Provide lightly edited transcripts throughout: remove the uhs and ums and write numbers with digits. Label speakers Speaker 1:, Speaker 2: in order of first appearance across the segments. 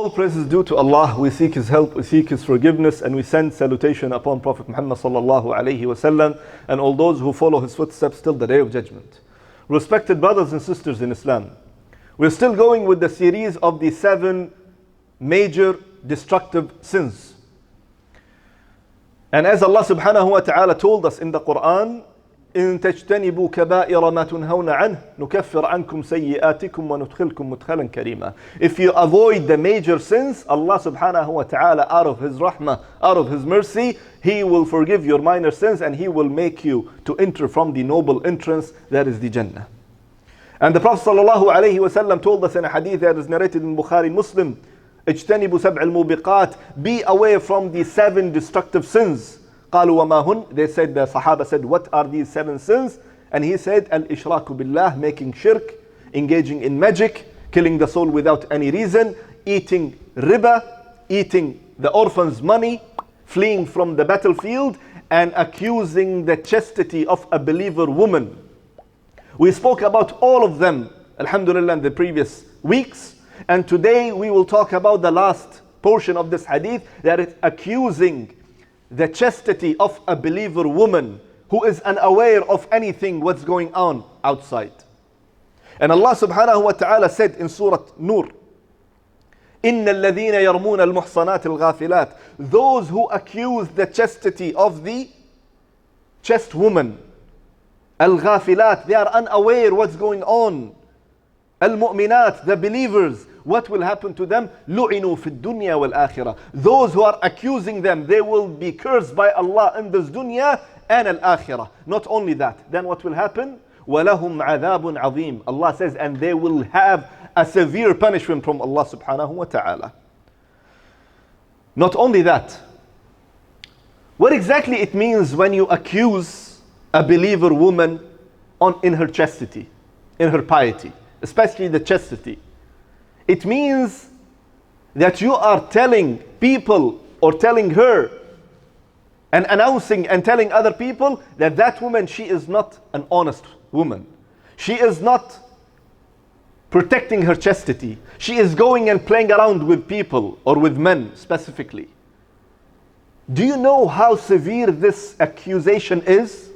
Speaker 1: All praise is due to Allah. We seek His help, we seek His forgiveness, and we send salutation upon Prophet Muhammad sallallahu alaihi wasallam and all those who follow his footsteps till the day of judgment. Respected brothers and sisters in Islam, we're still going with the series of the 7 major destructive sins. And as Allah subhanahu wa ta'ala told us in the Quran, إن تجتنبوا كبائر ما تنهون عنه نكفر عنكم سيئاتكم وندخلكم مدخلا كريما. If you avoid the major sins, Allah subhanahu wa ta'ala, out of His rahmah, out of His mercy, He will forgive your minor sins and He will make you to enter from the noble entrance, that is the Jannah. And the Prophet sallallahu alayhi wasallam told us in a hadith that is narrated in Bukhari and Muslim, اجتنبوا سبع الموبقات, be away from the 7 destructive sins. قالوا وما هن? They said, the Sahaba said, what are these 7 sins? And he said, al-ishraku billah, making shirk, engaging in magic, killing the soul without any reason, eating riba, eating the orphan's money, fleeing from the battlefield, and accusing the chastity of a believer woman. We spoke about all of them, alhamdulillah, in the previous weeks. And today we will talk about the last portion of this hadith, that is accusing the chastity of a believer woman who is unaware of anything what's going on outside. And Allah subhanahu wa ta'ala said in Surah Nur, إِنَّ الَّذِينَ يَرْمُونَ الْمُحْصَنَاتِ الْغَافِلَاتِ, those who accuse the chastity of the chaste woman, al-ghafilat, they are unaware what's going on. Al-mu'minat, the believers, what will happen to them? لُعِنُوا فِي الدُّنْيَا وَالْآخِرَةِ. Those who are accusing them, they will be cursed by Allah in this dunya and al-akhirah. Not only that, then what will happen? وَلَهُمْ عَذَابٌ عَظِيمٌ. Allah says, and they will have a severe punishment from Allah subhanahu wa ta'ala. Not only that, what exactly it means when you accuse a believer woman in her chastity, in her piety, especially the chastity? It means that you are telling people or telling her and announcing and telling other people that that woman, she is not an honest woman. She is not protecting her chastity. She is going and playing around with people or with men specifically. Do you know how severe this accusation is?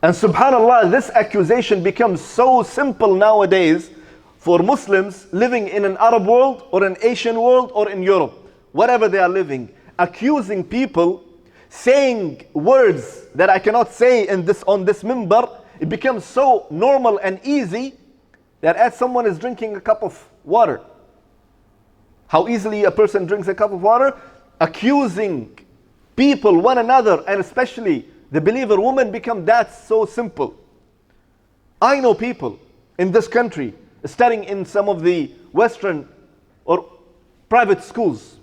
Speaker 1: And subhanallah, this accusation becomes so simple nowadays for Muslims living in an Arab world or an Asian world or in Europe, wherever they are living, accusing people, saying words that I cannot say on this minbar. It becomes so normal and easy that as someone is drinking a cup of water, how easily a person drinks a cup of water, accusing people, one another, and especially the believer woman, become that so simple. I know people in this country studying in some of the Western or private schools.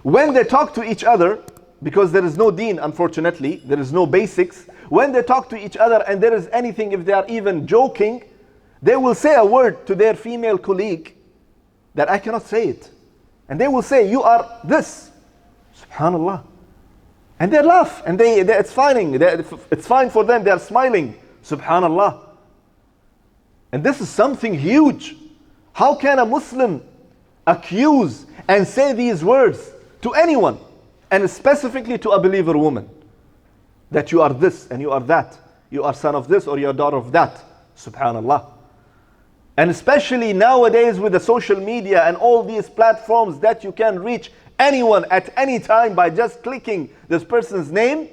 Speaker 1: When they talk to each other, because there is no deen, unfortunately, there is no basics, when they talk to each other and there is anything, if they are even joking, they will say a word to their female colleague that I cannot say it. And they will say, you are this. Subhanallah. And they laugh, and it's fine for them, they are smiling. Subhanallah. And this is something huge. How can a Muslim accuse and say these words to anyone, and specifically to a believer woman, that you are this and you are that, you are son of this or you are daughter of that? Subhanallah. And especially nowadays with the social media and all these platforms that you can reach anyone at any time by just clicking this person's name,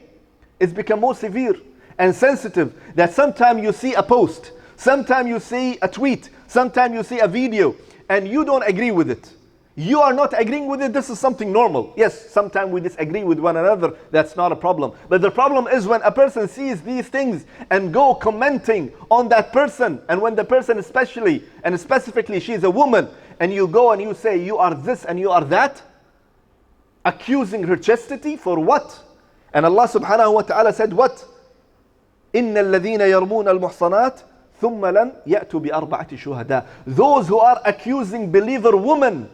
Speaker 1: it's become more severe and sensitive that sometimes you see a post, sometimes you see a tweet, sometimes you see a video, and you don't agree with it. You are not agreeing with it, this is something normal. Yes, sometimes we disagree with one another, that's not a problem. But the problem is when a person sees these things and go commenting on that person, and when the person especially, and specifically she's a woman, and you go and you say you are this and you are that, accusing her chastity for what? And Allah subhanahu wa ta'ala said what? إِنَّ الَّذِينَ يَرْمُونَ الْمُحْصَنَاتِ ثُمَّ لَمْ يَأْتُوا بِأَرْبَعَةِ شُهَدَاء. Those who are accusing believer women,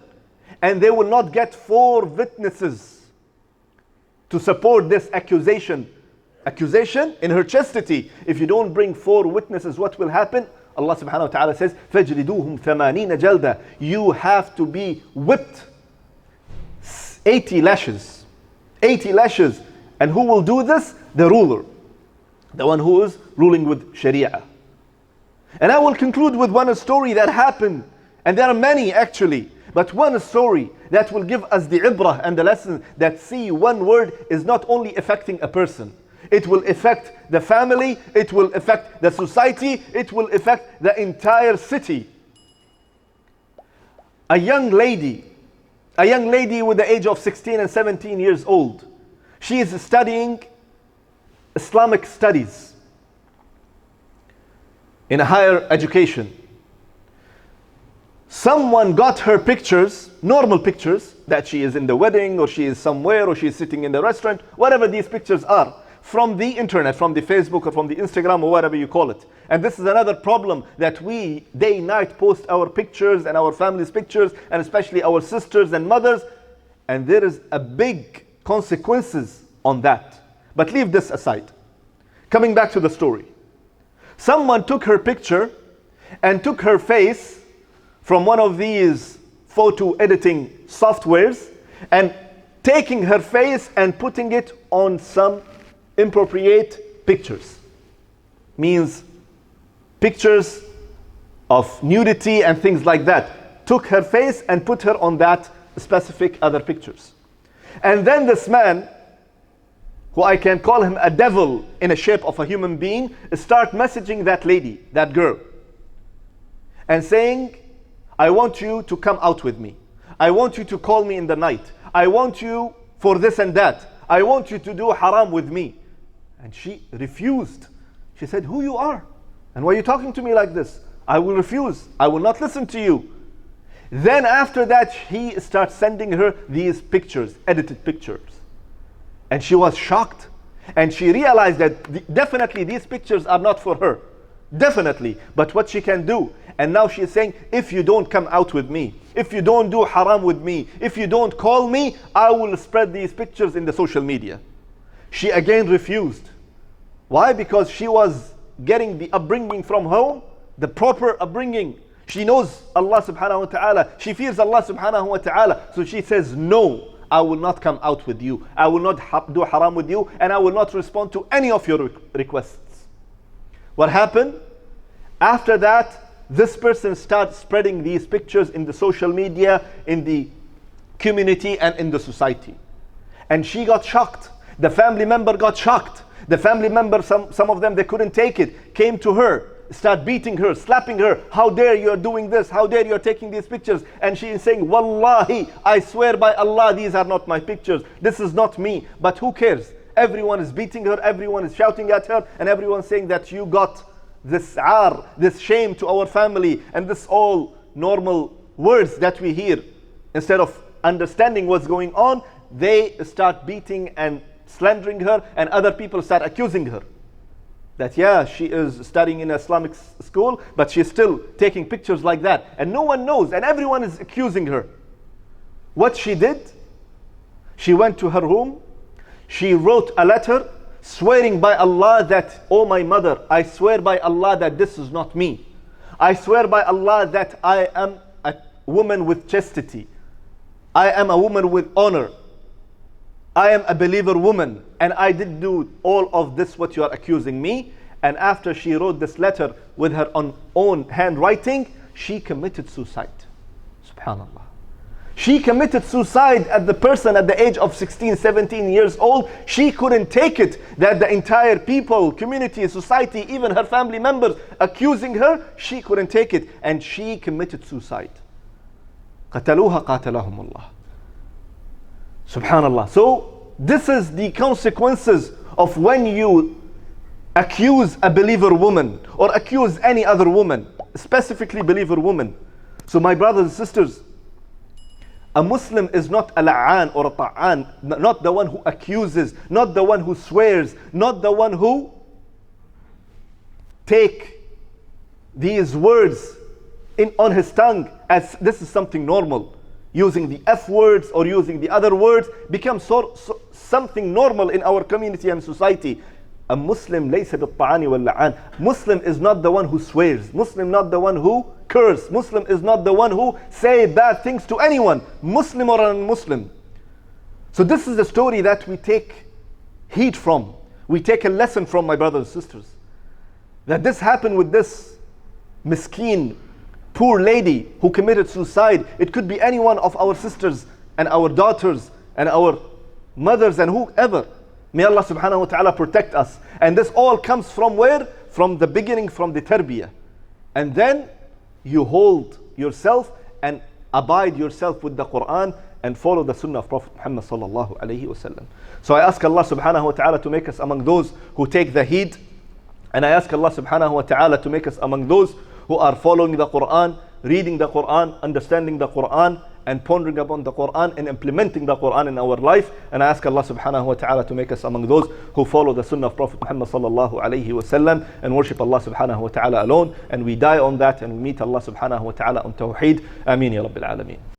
Speaker 1: and they will not get 4 witnesses to support this accusation in her chastity. If you don't bring 4 witnesses, what will happen? Allah subhanahu wa ta'ala says, فَجْلِدُوهُمْ ثَمَانِينَ جَلْدًا. You have to be whipped 80 lashes. 80 lashes. And who will do this? The ruler. The one who is ruling with Sharia. And I will conclude with one story that happened. And there are many actually. But one story that will give us the ibrah and the lesson that see, one word is not only affecting a person. It will affect the family, it will affect the society, it will affect the entire city. A young lady with the age of 16 and 17 years old. She is studying Islamic studies in a higher education. Someone got her pictures, normal pictures, that she is in the wedding or she is somewhere or she is sitting in the restaurant, whatever these pictures are, from the internet, from the Facebook or from the Instagram or whatever you call it. And this is another problem, that we day and night post our pictures and our family's pictures, and especially our sisters and mothers, and there is a big consequences on that. But leave this aside. Coming back to the story. Someone took her picture and took her face from one of these photo editing softwares and taking her face and putting it on some inappropriate pictures. Means pictures of nudity and things like that. Took her face and put her on that specific other pictures. And then this man, who I can call him a devil in a shape of a human being, start messaging that lady, that girl, and saying, I want you to come out with me. I want you to call me in the night. I want you for this and that. I want you to do haram with me. And she refused. She said, who you are? And why are you talking to me like this? I will refuse. I will not listen to you. Then after that, he starts sending her these pictures, edited pictures. And she was shocked. And she realized that definitely these pictures are not for her. Definitely. But what she can do. And now she is saying, if you don't come out with me, if you don't do haram with me, if you don't call me, I will spread these pictures in the social media. She again refused. Why? Because she was getting the upbringing from home, the proper upbringing. She knows Allah subhanahu wa ta'ala. She fears Allah subhanahu wa ta'ala. So she says, no, I will not come out with you. I will not do haram with you. And I will not respond to any of your requests. What happened? After that, this person started spreading these pictures in the social media, in the community, and in the society. And she got shocked. The family member got shocked. The family member, some of them, they couldn't take it, came to her, start beating her, slapping her. How dare you are doing this? How dare you are taking these pictures? And she is saying, Wallahi, I swear by Allah, these are not my pictures. This is not me. But who cares? Everyone is beating her, everyone is shouting at her, and everyone saying that you got this this shame to our family, and this all normal words that we hear. Instead of understanding what's going on, they start beating and slandering her, and other people start accusing her. That yeah, she is studying in an Islamic school, but she's still taking pictures like that. And no one knows, and everyone is accusing her. What she did, she went to her room, she wrote a letter, swearing by Allah that, oh my mother, I swear by Allah that this is not me. I swear by Allah that I am a woman with chastity. I am a woman with honor. I am a believer woman, and I did do all of this what you are accusing me. And after she wrote this letter with her own handwriting, she committed suicide. Subhanallah. She committed suicide at the age of 16, 17 years old. She couldn't take it that the entire people, community, society, even her family members accusing her. She couldn't take it, and she committed suicide. قتلوها قاتلهم الله. Subhanallah. So this is the consequences of when you accuse a believer woman or accuse any other woman, specifically believer woman. So my brothers and sisters, a Muslim is not a la'an or a ta'an, not the one who accuses, not the one who swears, not the one who take these words on his tongue as this is something normal. Using the F words or using the other words becomes something normal in our community and society. a Muslim ليس بالطعان واللعان. Muslim is not the one who swears. Muslim not the one who curse. Muslim is not the one who say bad things to anyone, Muslim or non-Muslim. So this is the story that we take heed from. We take a lesson from, my brothers and sisters. That this happened with this miskeen, poor lady who committed suicide. It could be any one of our sisters and our daughters and our mothers and whoever. May Allah subhanahu wa ta'ala protect us. And this all comes from where? From the beginning, from the tarbiyah. And then you hold yourself and abide yourself with the Quran and follow the sunnah of Prophet Muhammad sallallahu alayhi wa sallam. So I ask Allah subhanahu wa ta'ala to make us among those who take the heed. And I ask Allah subhanahu wa ta'ala to make us among those who are following the Quran, reading the Quran, understanding the Quran, and pondering upon the Quran and implementing the Quran in our life. And I ask Allah subhanahu wa ta'ala to make us among those who follow the sunnah of Prophet Muhammad sallallahu alayhi wa sallam and worship Allah subhanahu wa ta'ala alone. And we die on that and we meet Allah subhanahu wa ta'ala on tawheed. Ameen ya Rabbil Alameen.